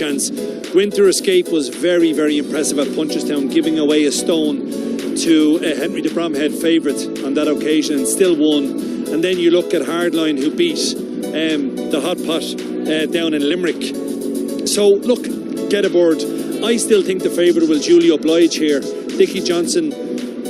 chance. Winter Escape was very, very impressive at Punchestown, giving away a stone to a Henry de Bromhead favourite on that occasion and still won. And then you look at Hardline, who beat the Hot Pot down in Limerick. So look, get aboard. I still think the favourite will duly oblige here. Dickie Johnson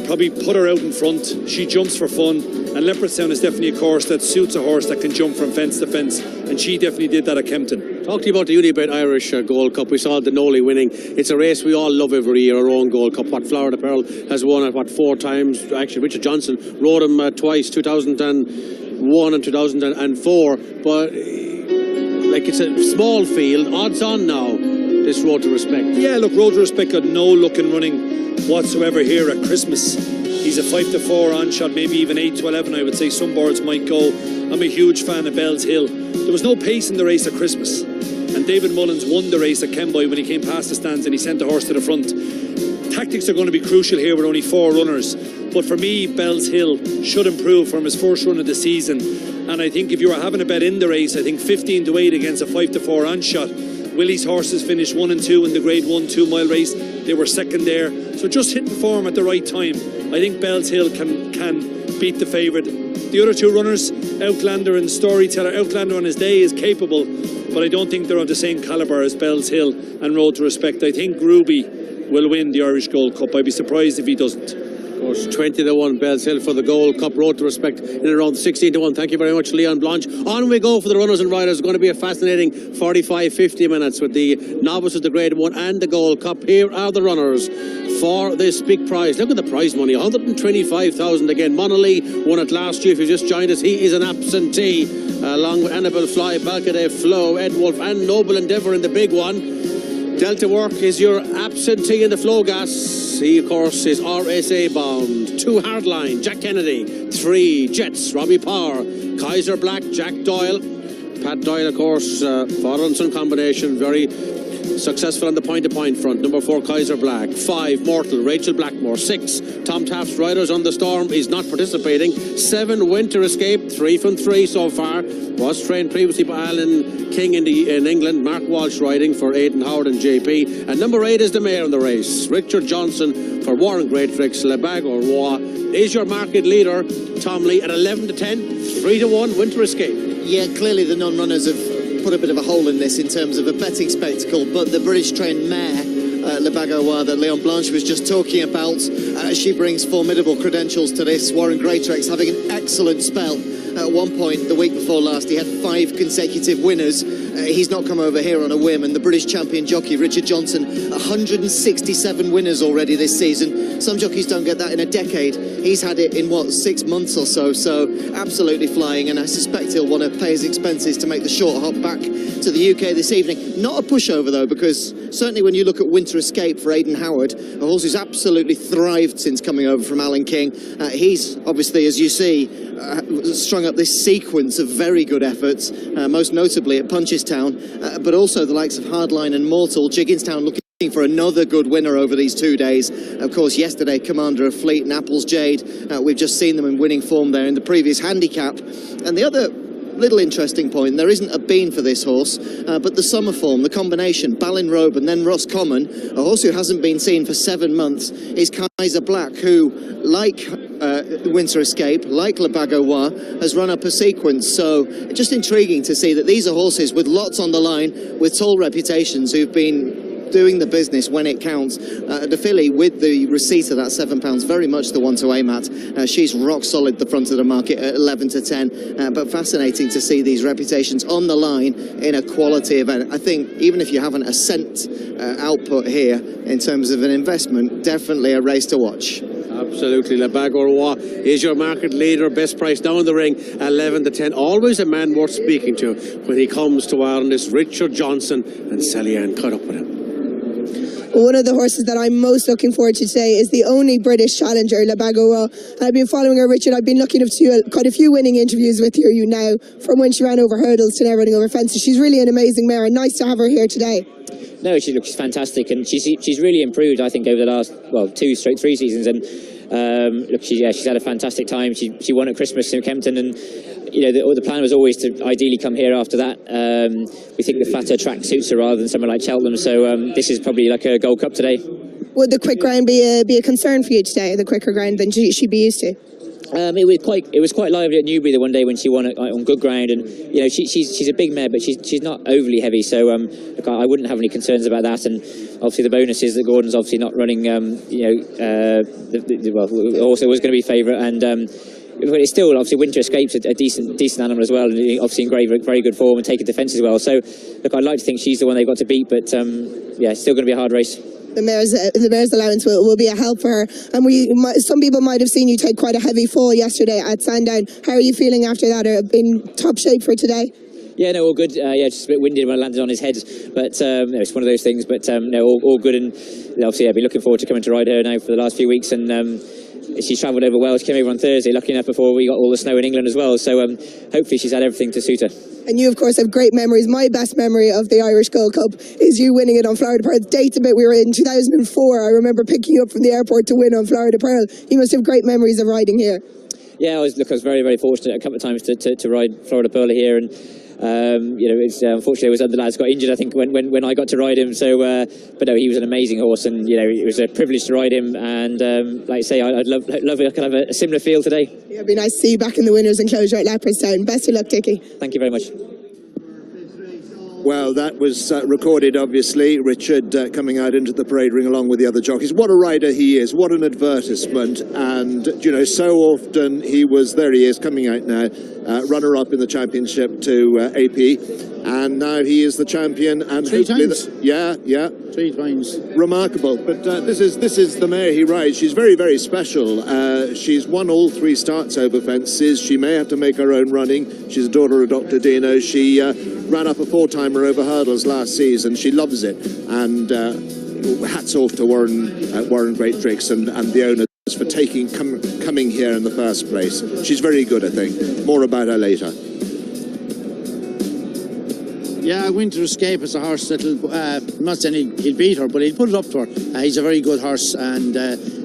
probably put her out in front. She jumps for fun, and Leopardstown is definitely a course that suits a horse that can jump from fence to fence, and she definitely did that at Kempton. Talk to you about the Unibet Irish Gold Cup. We saw Denoli winning. It's a race we all love every year, our own Gold Cup. What Florida Pearl has won it, 4 times? Actually, Richard Johnson rode him twice, 2001 and 2004. But like, it's a small field, odds on now, this Road to Respect. Yeah, look, Road to Respect got no luck in running whatsoever here at Christmas. He's a 5-4 on shot, maybe even 8-11. I would say some boards might go. I'm a huge fan of Bell's Hill. There was no pace in the race at Christmas, and David Mullins won the race at Kenboy when he came past the stands and he sent the horse to the front. Tactics are going to be crucial here with only 4 runners, but for me, Bell's Hill should improve from his first run of the season. And I think if you were having a bet in the race, I think 15-8 against a 5-4 on shot. Willie's horses finished 1 and 2 in the Grade 1 2-mile race. They were second there, so just hitting form at the right time. I think Bell's Hill can beat the favourite. The other 2 runners, Outlander and Storyteller. Outlander on his day is capable, but I don't think they're of the same calibre as Bell's Hill and Road to Respect. I think Ruby will win the Irish Gold Cup. I'd be surprised if he doesn't. Of course, 20-1 Bell's Hill for the Gold Cup. Road to Respect in around 16-1. Thank you very much, Leon Blanche. On we go for the runners and riders. It's going to be a fascinating 45-50 minutes with the novices, the Grade 1 and the Gold Cup. Here are the runners for this big prize. Look at the prize money, 125,000 again. Monolith won it last year. If you just joined us, he is an absentee, along with Annabelle Fly, Balcaday, Flo, Ed Wolf and Noble Endeavour in the big one. Delta Work is your absentee in the Flogas. He, of course, is RSA bound. 2 Hardline, Jack Kennedy. 3 Jets, Robbie Power. Kaiser Black, Jack Doyle. Pat Doyle, of course, father and son combination, very successful on the point-to-point front. Number 4, Kaiser Black. 5, Mortal, Rachel Blackmore. 6, Tom Taft's Riders on the Storm is not participating. 7, Winter Escape, 3 from 3 so far. Was trained previously by Alan King in England. Mark Walsh riding for Aidan Howard and JP. And number 8 is the mare in the race. Richard Johnson for Warren Greatrix. Le Bague or Roy is your market leader. Tom Lee at 11-10. 3-1, Winter Escape. Yeah, clearly the non-runners have put a bit of a hole in this in terms of a betting spectacle, but the British trained mare Le Bague that Leon Blanche was just talking about, she brings formidable credentials to this. Warren Greatrix having an excellent spell. At one point, the week before last, he had 5 consecutive winners. He's not come over here on a whim. And the British champion jockey, Richard Johnson, 167 winners already this season. Some jockeys don't get that in a decade. He's had it in, 6 months or so. So absolutely flying. And I suspect he'll want to pay his expenses to make the short hop back to the UK this evening. Not a pushover, though, because certainly when you look at Winter Escape for Aidan Howard, a horse who's absolutely thrived since coming over from Alan King. He's obviously, as you see, strung up this sequence of very good efforts, most notably at Punchestown, but also the likes of Hardline and Mortal. Jigginstown looking for another good winner over these 2 days. Of course, yesterday, Commander of Fleet and Apples Jade. We've just seen them in winning form there in the previous handicap. And the other little interesting point, there isn't a bean for this horse, but the summer form, the combination, Balin Robe and then Roscommon, a horse who hasn't been seen for 7 months, is Kaiser Black, who, like Winter Escape, like Le Bague has run up a sequence. So just intriguing to see that these are horses with lots on the line, with tall reputations, who've been doing the business when it counts. The filly with the receipt of that £7, very much the one to aim at. She's rock solid the front of the market at 11-10, but fascinating to see these reputations on the line in a quality event. I think even if you haven't a cent output here in terms of an investment, definitely a race to watch. Absolutely. Le Bague Roy is your market leader. Best price down the ring, 11-10. Always a man worth speaking to when he comes to Ireland is Richard Johnson, and Sally Ann caught up with him. One of the horses that I'm most looking forward to today is the only British challenger, Le Bague Roy. I've been following her, Richard. I've been looking up to quite a few winning interviews with her now, from when she ran over hurdles to now running over fences. She's really an amazing mare, and nice to have her here today. No, she looks fantastic, and she's really improved, I think, over the last, 2 straight 3 seasons. And look, she's had a fantastic time. She won at Christmas in Kempton, and the plan was always to ideally come here after that. We think the flatter track suits her rather than somewhere like Cheltenham, so this is probably like a Gold Cup today. Would the quick ground be a concern for you today, the quicker ground than she'd be used to? It was quite lively at Newbury the one day when she won on good ground, and she's a big mare, but she's not overly heavy, so look, I wouldn't have any concerns about that. And obviously the bonus is that Gordon's obviously not running. The horse was going to be favourite, and but it's still obviously Winter Escape's a decent animal as well, and obviously in very good form and taking defence as well. So look, I'd like to think she's the one they've got to beat, but it's still going to be a hard race. The mare's allowance will be a help for her. And some people might have seen you take quite a heavy fall yesterday at Sandown. How are you feeling after that? Are in top shape for today? Yeah, no, all good. Just a bit winded when I landed on his head, but it's one of those things. But all good, and obviously I've been looking forward to coming to ride her now for the last few weeks, and she's travelled over well. She came over on Thursday, lucky enough before we got all the snow in England as well. So hopefully she's had everything to suit her. And you, of course, have great memories. My best memory of the Irish Gold Cup is you winning it on Florida Pearl. Dates a bit. We were in 2004. I remember picking you up from the airport to win on Florida Pearl. You must have great memories of riding here. Yeah, I was very, very fortunate a couple of times to ride Florida Pearl here, and unfortunately, it was the lads got injured, I think, when I got to ride him. So, but no, he was an amazing horse, and it was a privilege to ride him. And like I say, I'd love I could have a similar feel today. Yeah, it'd be nice to see you back in the winners' enclosure at Leopardstown. Best of luck, Dickie. Thank you very much. Well, that was recorded, obviously. Richard coming out into the parade ring along with the other jockeys. What a rider he is. What an advertisement. And, so often there he is, coming out now, runner-up in the championship to AP. And now he is the champion. And Three times. Yeah. 3 times. Remarkable. But this is the mare he rides. She's very, very special. She's won all 3 starts over fences. She may have to make her own running. She's a daughter of Dr. Dino. She ran up a 4-timer over hurdles last season. She loves it. And hats off to Warren Great-Tricks and the owners for coming here in the first place. She's very good, I think. More about her later. Yeah, Winter Escape is a horse that'll, I'm not saying he'll beat her, but he'll put it up to her. He's a very good horse, and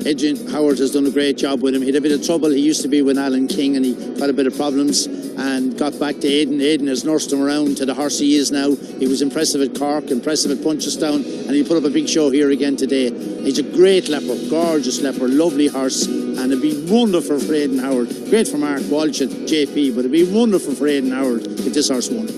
Adrian Howard has done a great job with him. He had a bit of trouble. He used to be with Alan King, and he had a bit of problems and got back to Aidan. Aidan has nursed him around to the horse he is now. He was impressive at Cork, impressive at Punchestown, and he put up a big show here again today. He's a great leopard, gorgeous leopard, lovely horse, and it'd be wonderful for Aidan Howard. Great for Mark Walsh at JP, but it'd be wonderful for Aidan Howard if this horse won.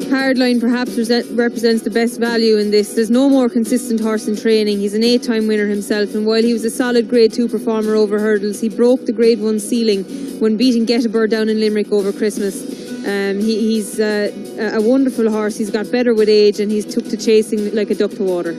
Hardline perhaps represents the best value in this. There's no more consistent horse in training. He's an 8-time winner himself, and while he was a solid Grade 2 performer over hurdles, he broke the Grade 1 ceiling when beating Gettysburg down in Limerick over Christmas. He's a wonderful horse. He's got better with age, and he's took to chasing like a duck to water.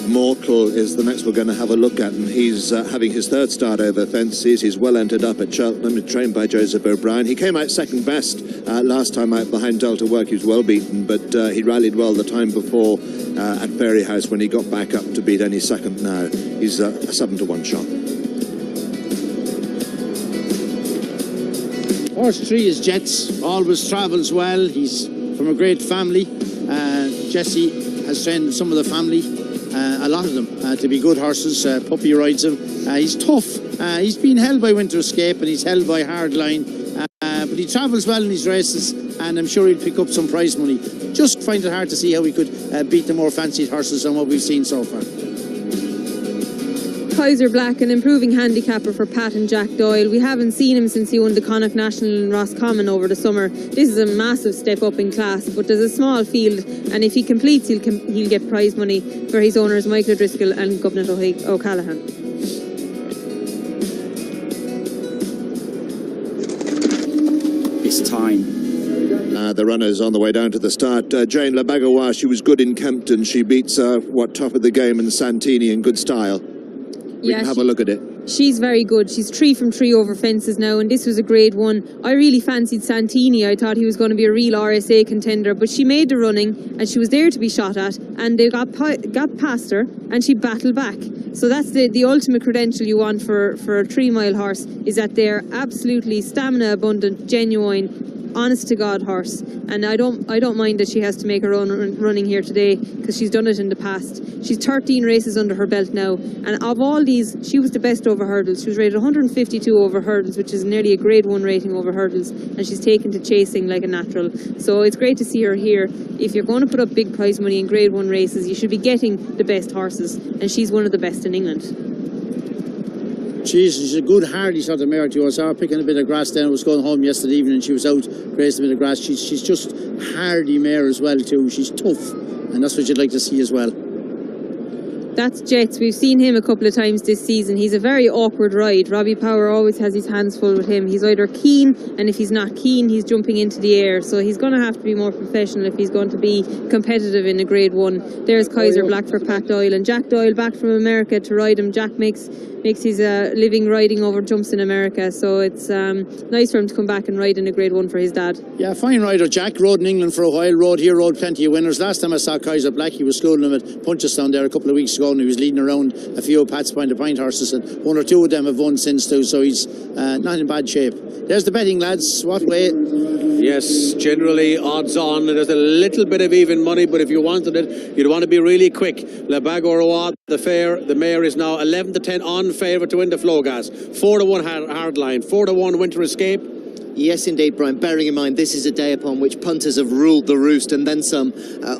Mortal is the next we're going to have a look at, and he's having his 3rd start over fences. He's well entered up at Cheltenham, trained by Joseph O'Brien. He came out second best last time out behind Delta Work. He was well beaten, but he rallied well the time before at Fairyhouse when he got back up to beat any second now. He's a 7-to-1 shot. Horse 3 is Jets, always travels well. He's from a great family. Jesse has trained some of the family. A lot of them to be good horses. Puppy rides him. He's tough. He's been held by Winter Escape and he's held by Hardline, but he travels well in his races, and I'm sure he'll pick up some prize money. Just find it hard to see how he could beat the more fancied horses than what we've seen so far. Kaiser Black, an improving handicapper for Pat and Jack Doyle. We haven't seen him since he won the Connacht National in Roscommon over the summer. This is a massive step up in class, but there's a small field, and if he completes, he'll get prize money for his owners Michael O'Driscoll and Governor O'Callaghan. It's time. The runner's on the way down to the start. Jane Labagois, she was good in Kempton. She beats top of the game in Santini in good style. We can have a look at it. She's very good. She's 3 from 3 over fences now, and this was a Grade 1. I really fancied Santini. I thought he was going to be a real RSA contender, but she made the running, and she was there to be shot at, and they got past her, and she battled back. So that's the ultimate credential you want for a 3-mile horse, is that they're absolutely stamina abundant, genuine, honest to God horse, and I don't mind that she has to make her own running here today, because she's done it in the past. She's 13 races under her belt now, and of all these, she was the best over hurdles. She was rated 152 over hurdles, which is nearly a grade 1 rating over hurdles, and she's taken to chasing like a natural. So it's great to see her here. If you're going to put up big prize money in grade 1 races, you should be getting the best horses, and she's one of the best in England. She's a good hardy sort of mare too. I saw her picking a bit of grass down. I was going home yesterday evening and she was out grazing a bit of grass. She's just hardy mare as well too. She's tough, and that's what you'd like to see as well. That's Jets. We've seen him a couple of times this season. He's a very awkward ride. Robbie Power always has his hands full with him. He's either keen, and if he's not keen, he's jumping into the air. So he's going to have to be more professional if he's going to be competitive in a grade 1. There's Kaiser Black for Pat Doyle, and Jack Doyle back from America to ride him. Jack makes his living riding over jumps in America, so it's nice for him to come back and ride in a grade 1 for his dad. Yeah, fine rider. Jack rode in England for a while, rode plenty of winners. Last time I saw Kaiser Black, he was schooling him at Punchestown there a couple of weeks ago, and he was leading around a few Pat's Point of Pint horses, and 1 or 2 of them have won since too, so he's not in bad shape. There's the betting, lads. What way? Yes, generally odds on. There's a little bit of even money, but if you wanted it, you'd want to be really quick. La Bague au Roi, the mare is now 11 to 10 on favourite to win the Flogas. 4 to 1 Hardline, 4 to 1 Winter Escape. Yes, indeed, Brian. Bearing in mind, this is a day upon which punters have ruled the roost, and then some.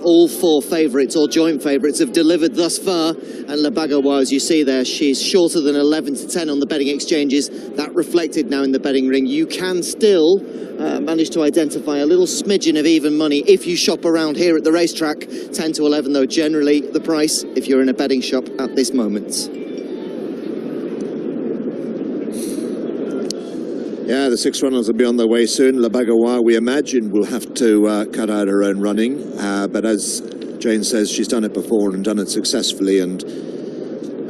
All 4 favourites, or joint favourites, have delivered thus far. And La Bague au Roi, as you see there, she's shorter than 11 to 10 on the betting exchanges. That reflected now in the betting ring. You can still manage to identify a little smidgen of even money if you shop around here at the racetrack. 10 to 11, though, generally the price if you're in a betting shop at this moment. Yeah, the 6 runners will be on their way soon. La Bague au Roi, we imagine, will have to cut out her own running. But as Jane says, she's done it before and done it successfully. And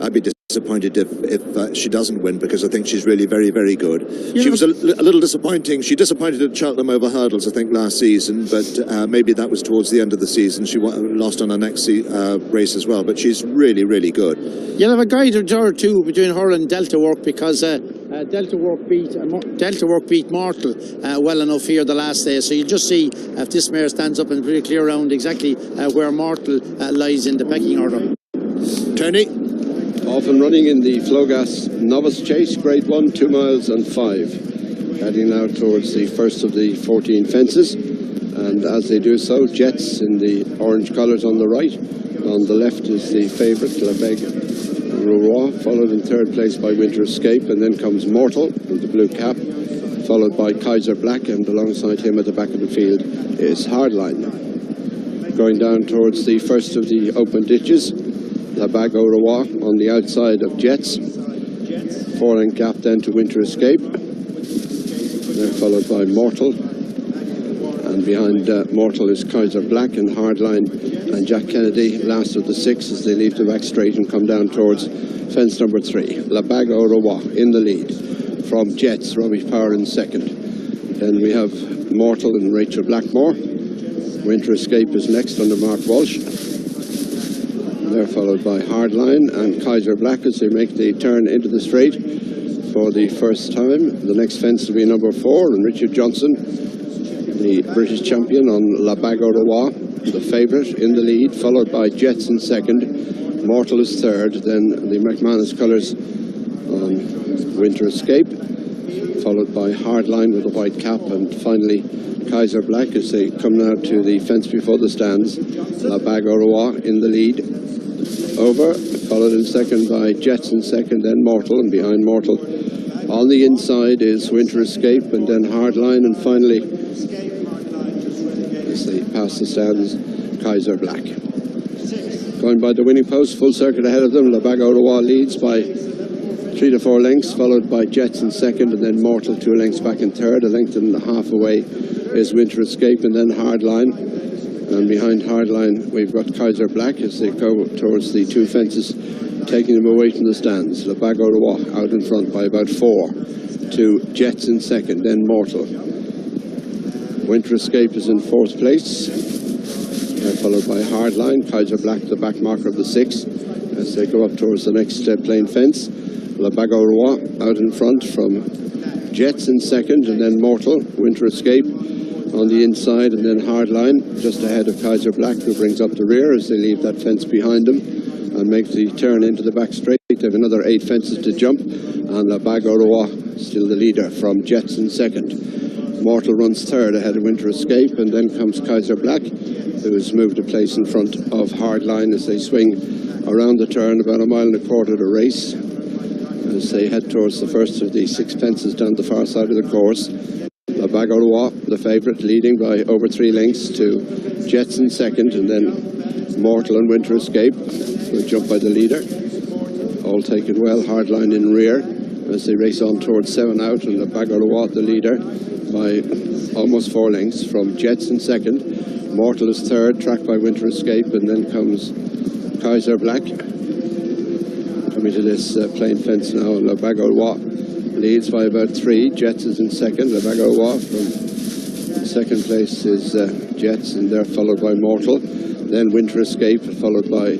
I'd be disappointed if she doesn't win, because I think she's really very, very good. Yeah. She was a little disappointing. She disappointed at Cheltenham over hurdles, I think, last season. But maybe that was towards the end of the season. She lost on her next race as well. But she's really, really good. You'll have a guide or two between her and Delta Work, because Delta Work beat Mortal well enough here the last day. So you'll just see if this mare stands up and pretty clear around exactly where Mortal lies in the pecking order. Tony? Off and running in the Flogas Novice Chase, grade 1, 2 miles and 5. Heading now towards the first of the 14 fences. And as they do so, Jets in the orange colours on the right. On the left is the favourite, La Bague au Roi, followed in 3rd place by Winter Escape, and then comes Mortal with the blue cap, followed by Kaiser Black, and alongside him at the back of the field is Hardline. Going down towards the first of the open ditches, La Bague au Roi on the outside of Jets, 4-length gap then to Winter Escape, then followed by Mortal, and behind Mortal is Kaiser Black and Hardline and Jack Kennedy, last of the 6 as they leave the back straight and come down towards fence number 3. La Bague au Roi in the lead from Jets, Robbie Power in 2nd. Then we have Mortal and Rachel Blackmore. Winter Escape is next under Mark Walsh. They're followed by Hardline and Kaiser Black as they make the turn into the straight for the first time. The next fence will be number 4, and Richard Johnson, the British champion, on La Bague au Roi, the favourite in the lead, followed by Jets in 2nd. Mortal is 3rd, then the McManus colours on Winter Escape, followed by Hardline with a white cap, and finally Kaiser Black as they come now to the fence before the stands. La Bague au Roi in the lead, over, followed in 2nd by Jets in 2nd, then Mortal, and behind Mortal on the inside is Winter Escape, and then Hardline, and finally, as they pass the stands, Kaiser Black. Going by the winning post, full circuit ahead of them, La Bague au Roi leads by 3 to 4 lengths, followed by Jets in 2nd, and then Mortal 2 lengths back in 3rd. A length and a half away is Winter Escape, and then Hardline. And behind Hardline, we've got Kaiser Black as they go towards the 2 fences, taking them away from the stands. La Bague au Roi out in front by about 4 to Jets in 2nd, then Mortal. Winter Escape is in 4th place, followed by Hardline. Kaiser Black, the back marker of the 6, as they go up towards the next plain fence. La Bague au Roi out in front from Jets in 2nd, and then Mortal. Winter Escape on the inside, and then Hardline just ahead of Kaiser Black, who brings up the rear as they leave that fence behind them and make the turn into the back straight. They have another 8 fences to jump, and La Bague au Roi still the leader from Jets in second. Mortal runs third ahead of Winter Escape, and then comes Kaiser Black, who has moved a place in front of Hardline as they swing around the turn, about a mile and a quarter to race, as they head towards the first of the 6 fences down the far side of the course. La Bague au Roi, the favourite, leading by over 3 lengths to Jets in second, and then Mortal and Winter Escape, who jump by the leader. All taken well, Hardline in rear as they race on towards 7 out, and La Bague au Roi, the leader, by almost 4 lengths from Jets in second. Mortal is third, tracked by Winter Escape, and then comes Kaiser Black. Coming to this plain fence now, La Bague au Roi leads by about 3. Jets is in second. La Bague au Roi from second place is Jets, and they're followed by Mortal. Then Winter Escape, followed by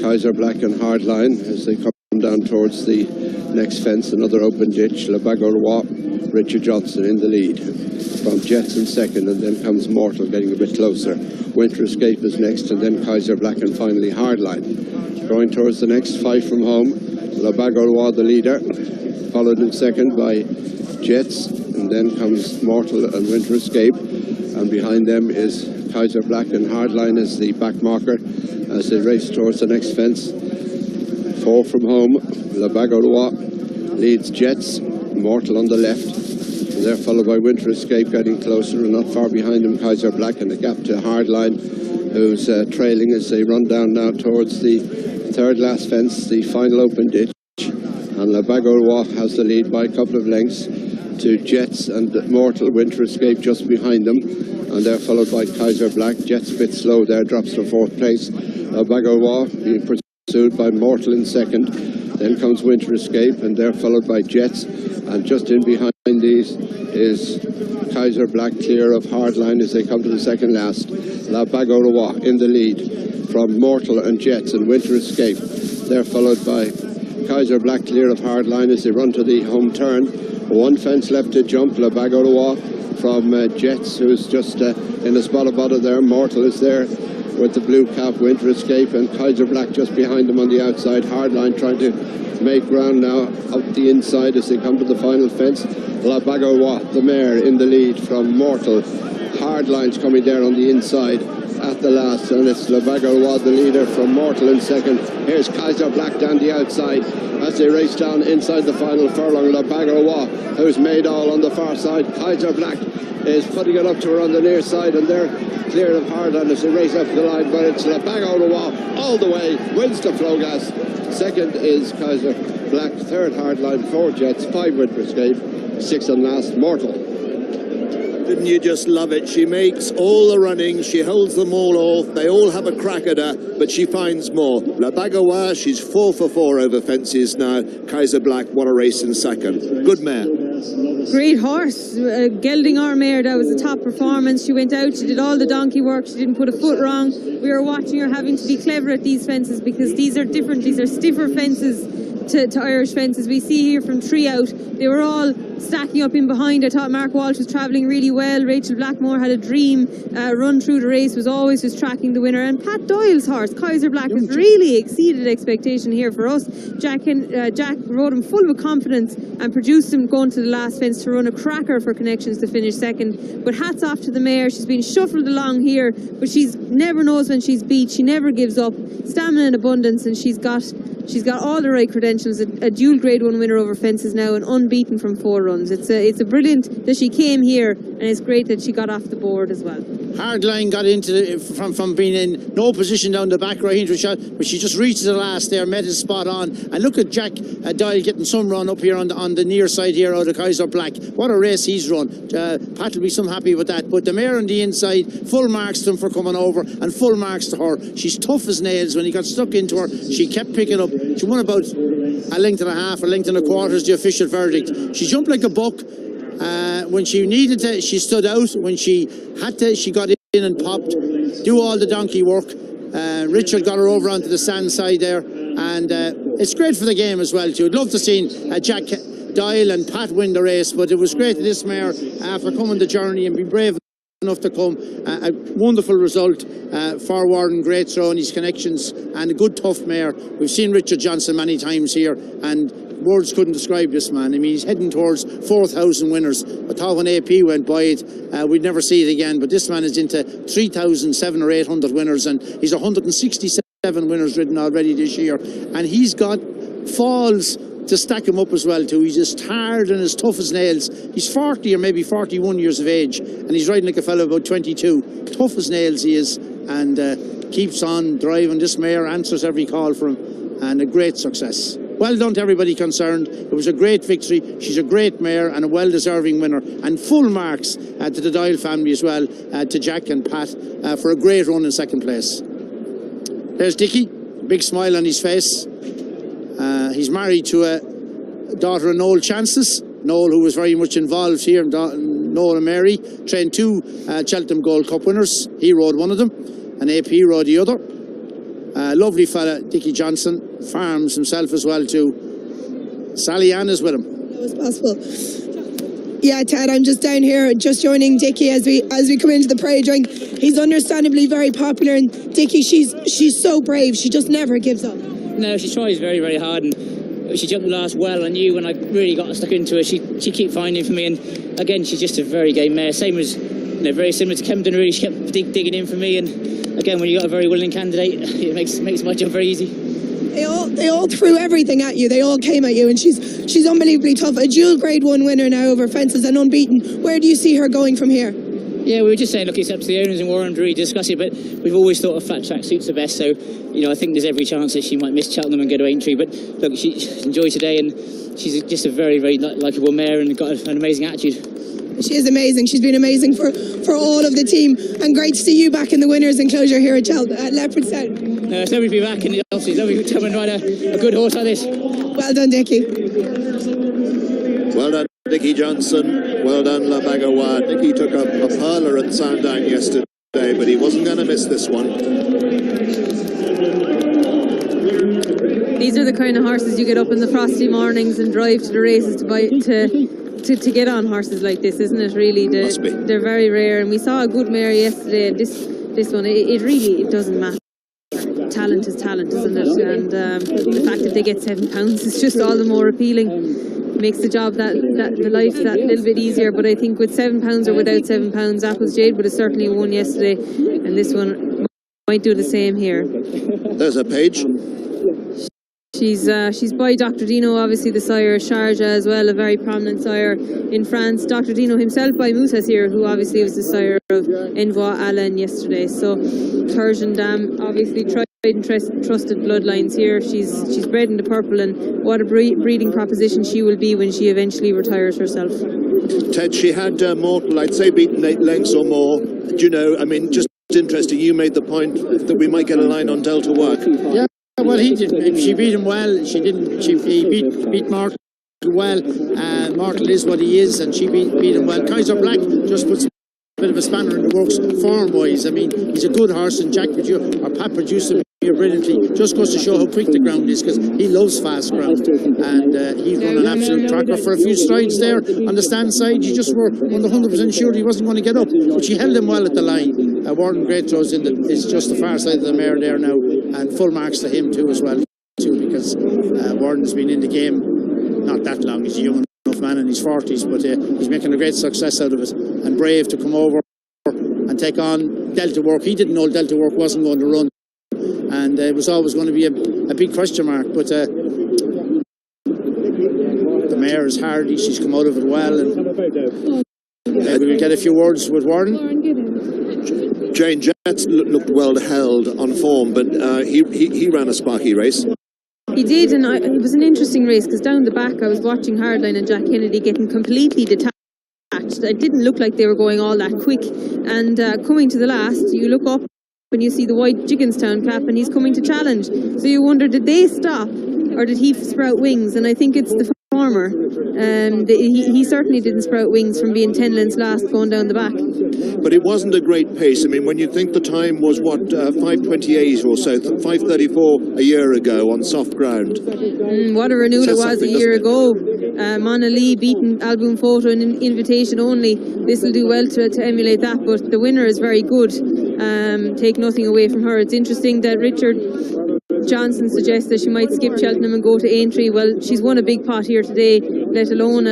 Kaiser Black and Hardline as they come down towards the next fence, another open ditch. La Bague au Roi, Richard Johnson in the lead from Jets in second, and then comes Mortal getting a bit closer. Winter Escape is next, and then Kaiser Black, and finally Hardline. Going towards the next 5 from home, La Bague au Roi, the leader, followed in second by Jets, and then comes Mortal and Winter Escape, and behind them is Kaiser Black, and Hardline is the back marker as they race towards the next fence. 4 from home, La Bague au Roi leads Jets, Mortal on the left, and they're followed by Winter Escape getting closer, and not far behind them Kaiser Black, and a gap to Hardline, who's trailing as they run down now towards the third last fence, the final open ditch. And La Bague au Roi has the lead by a couple of lengths to Jets and Mortal. Winter Escape just behind them, and they're followed by Kaiser Black. Jets a bit slow there, drops to 4th place. La Bague au Roi being pursued by Mortal in second. Then comes Winter Escape, and they're followed by Jets, and just in behind these is Kaiser Black, clear of Hardline as they come to the second last. La Bague au Roi in the lead from Mortal and Jets and Winter Escape. They're followed by Kaiser Black, clear of Hardline as they run to the home turn. 1 fence left to jump. La Bague au Roi from Jets, who's just in a spot about it there. Mortal is there with the blue cap. Winter Escape and Kaiser Black just behind them on the outside. Hardline trying to make ground now up the inside as they come to the final fence. La Bague au Roi, the mare, in the lead from Mortal. Hardline's coming there on the inside at the last, and it's La Bague au Roi, the leader, from Mortal in second. Here's Kaiser Black down the outside as they race down inside the final furlong. La Bague au Roi, who's made all on the far side. Kaiser Black is putting it up to her on the near side, and they're clear of Hardline as they race up the line, but it's La Bague au Roi all the way, wins the Flogas. Second is Kaiser Black, third Hardline, 4 Jets, 5 Winter Escape, 6th and last Mortal. Didn't you just love it? She makes all the running, she holds them all off, they all have a crack at her, but she finds more. La Bague au Roi, she's 4 for 4 over fences now. Kaiser Black, what a race in second. Good mare. Great horse, gelding our mare. That was a top performance. She went out, she did all the donkey work, she didn't put a foot wrong. We were watching her having to be clever at these fences because these are different, these are stiffer fences to Irish fences. We see here from 3 out, they were all stacking up in behind. I thought Mark Walsh was travelling really well. Rachel Blackmore had a dream run through the race, was always just tracking the winner. And Pat Doyle's horse, Kaiser Black, has really exceeded expectation here for us. Jack rode him full of confidence and produced him going to the last fence to run a cracker for Connections to finish second. But hats off to the mare. She's been shuffled along here, but she's never knows when she's beat. She never gives up. Stamina in abundance, and she's got all the right credentials. A dual Grade 1 winner over fences now, and unbeaten from 4 runs. It's a brilliant that she came here, and it's great that she got off the board as well. Hardline got into from being in no position down the back right into a shot, but she just reached the last there, met his spot on. And look at Jack Doyle getting some run up here on the near side here out of Kaiser Black. What a race he's run. Pat will be some happy with that. But the mare on the inside, full marks to him for coming over, and full marks to her. She's tough as nails. When he got stuck into her, she kept picking up. She won about a length and a half, a length and a quarter is the official verdict. She jumped like a buck. When she needed to, she stood out. When she had to, she got in and popped. Do all the donkey work. Richard got her over onto the sand side there, and it's great for the game as well too. I'd love to see Jack Doyle and Pat win the race, but it was great that this mare, after coming the journey and being brave enough to come. A wonderful result for Warren, great throw and his connections, and a good tough mare. We've seen Richard Johnson many times here, and words couldn't describe this man. I mean, he's heading towards 4,000 winners. I thought when AP went by it, we'd never see it again, but this man is into 3,700 or 800 winners, and he's 167 winners ridden already this year, and he's got falls to stack him up as well too. He's as tired and as tough as nails. He's 40 or maybe 41 years of age, and he's riding like a fellow about 22. Tough as nails he is, and keeps on driving. This mare answers every call for him, and a great success. Well done to everybody concerned. It was a great victory. She's a great mare and a well-deserving winner, and full marks to the Doyle family as well, to Jack and Pat, for a great run in second place. There's Dickie, big smile on his face. He's married to a daughter of Noel Chances. Noel, who was very much involved here, Noel and Mary, trained two Cheltenham Gold Cup winners. He rode one of them, and AP rode the other. Lovely fella, Dickie Johnson, farms himself as well too. Sally Ann is with him. That was possible. Yeah, Ted, I'm just down here, just joining Dickie as we come into the parade ring. He's understandably very popular, and Dickie, she's so brave. She just never gives up. No, she tries very, very hard, and she jumped the last well. I knew when I really got stuck into her, she kept finding for me, and again, she's just a very game mare. Same as, very similar to Kempton, really. She kept digging in for me, and again, when you got a very willing candidate, it makes my job very easy. They all threw everything at you. They all came at you, and she's unbelievably tough. A dual Grade 1 winner now over fences and unbeaten. Where do you see her going from here? Yeah, we were just saying, look, it's up to the owners in Warren to really discuss it, but we've always thought a flat track suits her best, so, I think there's every chance that she might miss Cheltenham and go to Aintree, but look, she enjoyed today, and she's just a very, very likeable mare and got an amazing attitude. She is amazing. She's been amazing for all of the team, and great to see you back in the winners' enclosure here at Leopardstown. It's lovely to be back, and obviously it's lovely to come and ride a good horse like this. Well done, Dickie. Well done, Dickie Johnson. Well done, Leopardstown. Dickie took a pearler at Sandown yesterday, but he wasn't going to miss this one. These are the kind of horses you get up in the frosty mornings and drive to the races to get on horses like this, isn't it? Really, they're very rare, and we saw a good mare yesterday. And this one, it really doesn't matter. Talent is talent, isn't it? And the fact that they get £7 is just all the more appealing. Makes the job the life that little bit easier. But I think with £7 or without £7, Apple's Jade would have certainly won yesterday, and this one might do the same here. There's a page. She's by Dr. Dino, obviously the sire of Sharjah as well, a very prominent sire in France. Dr. Dino himself by Moussas here, who obviously was the sire of Envoy Alain yesterday. So Persian Dam, obviously tried and trusted bloodlines here. She's bred in the purple, and what a breeding proposition she will be when she eventually retires herself. Ted, she had Mortal, I'd say, beaten 8 lengths or more. Do you know, I mean, just interesting, you made the point that we might get a line on Delta Work. Yeah. Well, he did. She beat him well. She didn't. He beat Martel well. Martel is what he is, and she beat him well. Kaiser Black just puts a bit of a spanner in the works form-wise. I mean, he's a good horse, and Pat produced him here brilliantly. Just goes to show how quick the ground is, because he loves fast ground, and he's run an absolute cracker for a few strides there on the stand side. You just were 100% sure he wasn't going to get up, but she held him well at the line. Warren Great throws is just the far side of the mare there now, and full marks to him too as well, because Warren's been in the game not that long. He's a young enough man in his 40s, but he's making a great success out of it, and brave to come over and take on Delta Work. He didn't know Delta Work wasn't going to run, and it was always going to be a big question mark, but the mare is hardy. She's come out of it well, and maybe we'll get a few words with Warren. Jane Jets looked well held on form, but he ran a sparky race. He did, and it was an interesting race, because down the back I was watching Hardline and Jack Kennedy getting completely detached. It didn't look like they were going all that quick, and coming to the last, you look up and you see the white Jigginstown cap, and he's coming to challenge. So you wonder, did they stop, or did he sprout wings? And I think it's the performer. He certainly didn't sprout wings from being 10 lengths last going down the back. But it wasn't a great pace. I mean, when you think the time was, 5:28 or so, 5:34 a year ago on soft ground. What a renewal it was a year ago. Mona Lee beating Alboom Photo in invitation only. This will do well to emulate that, but the winner is very good. Take nothing away from her. It's interesting that Richard Johnson suggests that she might skip Cheltenham and go to Aintree. Well, she's won a big pot here today, let alone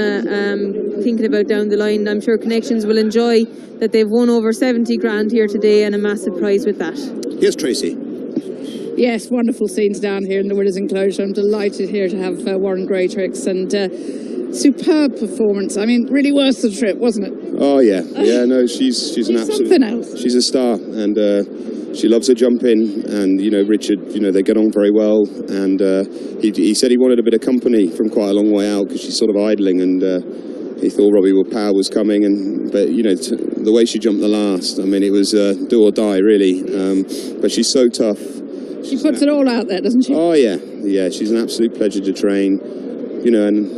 thinking about down the line. I'm sure Connections will enjoy that they've won over 70 grand here today and a massive prize with that. Here's Tracy. Yes, wonderful scenes down here in the Winners' Enclosure. I'm delighted here to have Warren Greatrix, and superb performance. I mean, really worth the trip, wasn't it? Oh yeah, no, she's an absolute something else. She's a star, and she loves her jumping. And Richard, they get on very well. And he said he wanted a bit of company from quite a long way out because she's sort of idling, and he thought Robbie Power was coming. But the way she jumped the last, I mean, it was do or die really. But she's so tough. She puts it all out there, doesn't she? Oh yeah, she's an absolute pleasure to train. And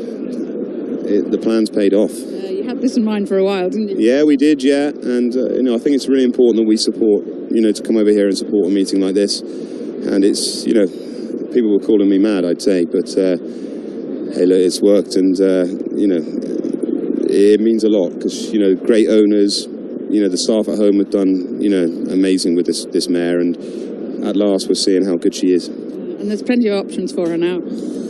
the plan's paid off. You had this in mind for a while, didn't you? Yeah, we did, yeah. And, I think it's really important that we support, to come over here and support a meeting like this. And it's, people were calling me mad, I'd say. But, hey, look, it's worked. And, it means a lot because, great owners, the staff at home have done, amazing with this mare. And at last we're seeing how good she is. And there's plenty of options for her now.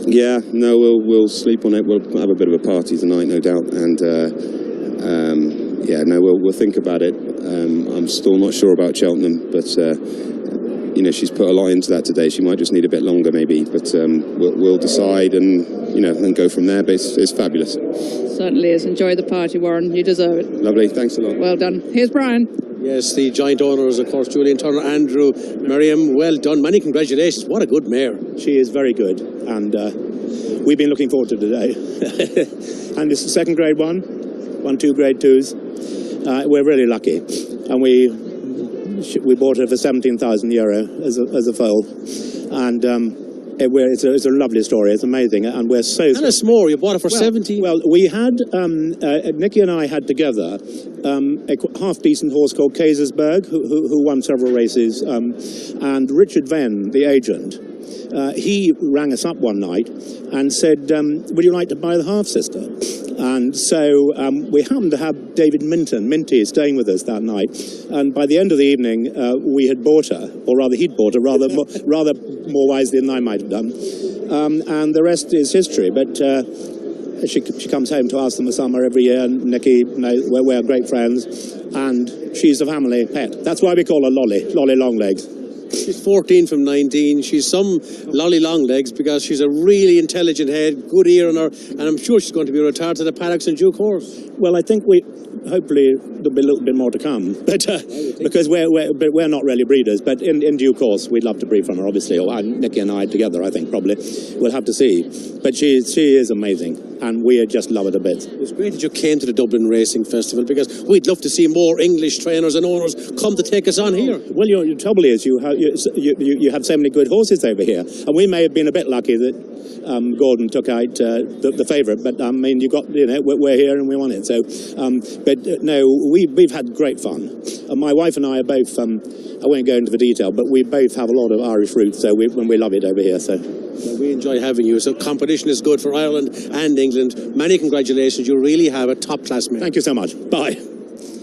Yeah, no, we'll sleep on it. We'll have a bit of a party tonight, no doubt, and we'll think about it. I'm still not sure about Cheltenham, but she's put a lot into that today. She might just need a bit longer, maybe, but we'll decide and and go from there. But it's fabulous. Certainly is. Enjoy the party, Warren. You deserve it. Lovely. Thanks a lot. Well done. Here's Brian. Yes, the joint owners, of course, Julian Turner, Andrew, Miriam, well done. Many congratulations. What a good mare. She is very good, and we've been looking forward to today. And this is second grade one, 2 grade 2s. We're really lucky, and we bought her for €17,000 as a foal, and it's a lovely story. It's amazing, and we're so. Tell us more. You bought it for 17. Well, we had Nikki and I had together a half decent horse called Kaisersberg, who won several races, and Richard Venn, the agent. He rang us up one night and said, would you like to buy the half-sister? And so we happened to have David Minty staying with us that night. And by the end of the evening, we had bought her, or rather he'd bought her, rather more wisely than I might have done. And the rest is history. But she comes home to us in the summer every year, and Nikki, we're great friends, and she's a family pet. That's why we call her Lolly Longlegs. She's 14 from 19. She's some lolly long legs because she's a really intelligent head, good ear on her, and I'm sure she's going to be retired to the paddocks in due course. Well, I think hopefully there'll be a little bit more to come, but because we're not really breeders, but in due course we'd love to breed from her, obviously, or Nikki and I together, I think, probably. We'll have to see. But she is amazing, and we just love it a bit. It was great that you came to the Dublin Racing Festival because we'd love to see more English trainers and owners come to take us on here. Well, your trouble is you have so many good horses over here, and we may have been a bit lucky that Gordon took out the favourite, but I mean, we're here and we won it. So, no, we've had great fun. My wife and I are both. I won't go into the detail, but we both have a lot of Irish roots, so we love it over here. So. Well, we enjoy having you. So competition is good for Ireland and England. Many congratulations. You really have a top-class mare. Thank you so much. Bye.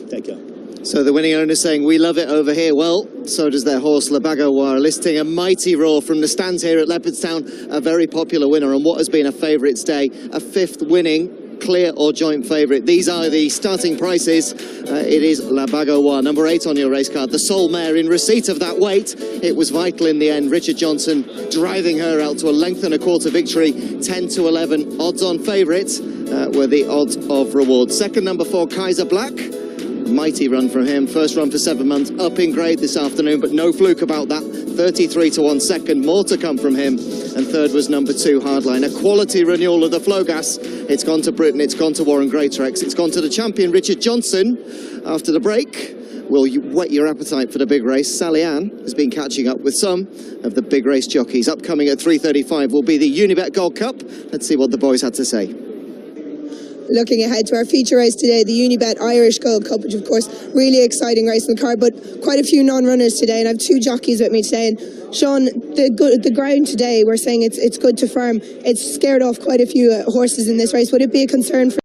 Take care. So the winning owner saying, we love it over here. Well, so does their horse, Le Bagoir, listing a mighty roar from the stands here at Leopardstown, a very popular winner on what has been a favourites day, a 5th winning, clear or joint favourite. These are the starting prices. It is La Bagoir, number 8 on your race card, the sole mare in receipt of that weight. It was vital in the end. Richard Johnson driving her out to a length and a quarter victory. 10 to 11 odds on favourite were the odds of reward. Second, number 4, Kaiser Black. Mighty run from him. First run for 7 months, up in grade this afternoon, but no fluke about that. 33 to 1 second, more to come from him. And third was number 2, Hardline. A quality renewal of the Flogas. It's gone to Britain, it's gone to Warren Greatrix, it's gone to the champion Richard Johnson. After the break, will whet your appetite for the big race. Sally Ann has been catching up with some of the big race jockeys. Upcoming at 3:35 will be the Unibet Gold Cup. Let's see what the boys had to say. Looking ahead to our feature race today, the Unibet Irish Gold Cup, which of course really exciting race in the card, but quite a few non-runners today, and I have two jockeys with me today. And Sean, the ground today, we're saying it's good to farm. It's scared off quite a few horses in this race. Would it be a concern for